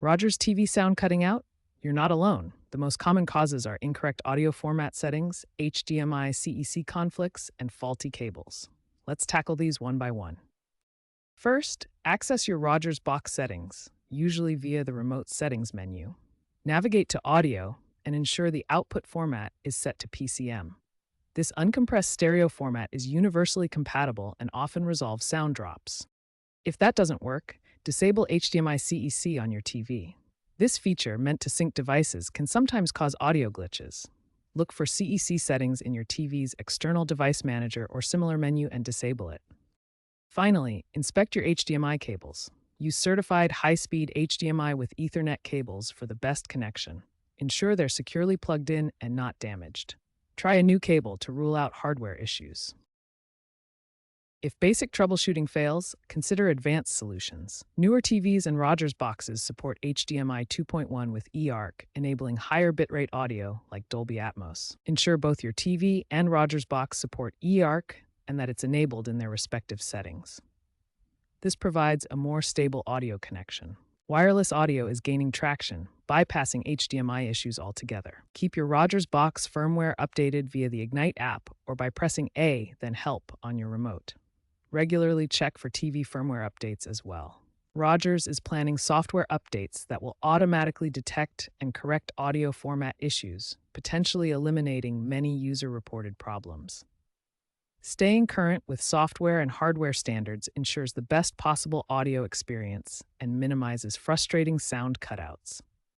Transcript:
Rogers TV sound cutting out? You're not alone. The most common causes are incorrect audio format settings, HDMI CEC conflicts, and faulty cables. Let's tackle these one by one. First, access your Rogers box settings, usually via the remote settings menu. Navigate to Audio and ensure the output format is set to PCM. This uncompressed stereo format is universally compatible and often resolves sound drops. If that doesn't work, disable HDMI CEC on your TV. This feature, meant to sync devices, can sometimes cause audio glitches. Look for CEC settings in your TV's external device manager or similar menu and disable it. Finally, inspect your HDMI cables. Use certified high-speed HDMI with Ethernet cables for the best connection. Ensure they're securely plugged in and not damaged. Try a new cable to rule out hardware issues. If basic troubleshooting fails, consider advanced solutions. Newer TVs and Rogers boxes support HDMI 2.1 with eARC, enabling higher bitrate audio like Dolby Atmos. Ensure both your TV and Rogers box support eARC and that it's enabled in their respective settings. This provides a more stable audio connection. Wireless audio is gaining traction, bypassing HDMI issues altogether. Keep your Rogers box firmware updated via the Ignite app or by pressing A, then Help on your remote. Regularly check for TV firmware updates as well. Rogers is planning software updates that will automatically detect and correct audio format issues, potentially eliminating many user-reported problems. Staying current with software and hardware standards ensures the best possible audio experience and minimizes frustrating sound cutouts.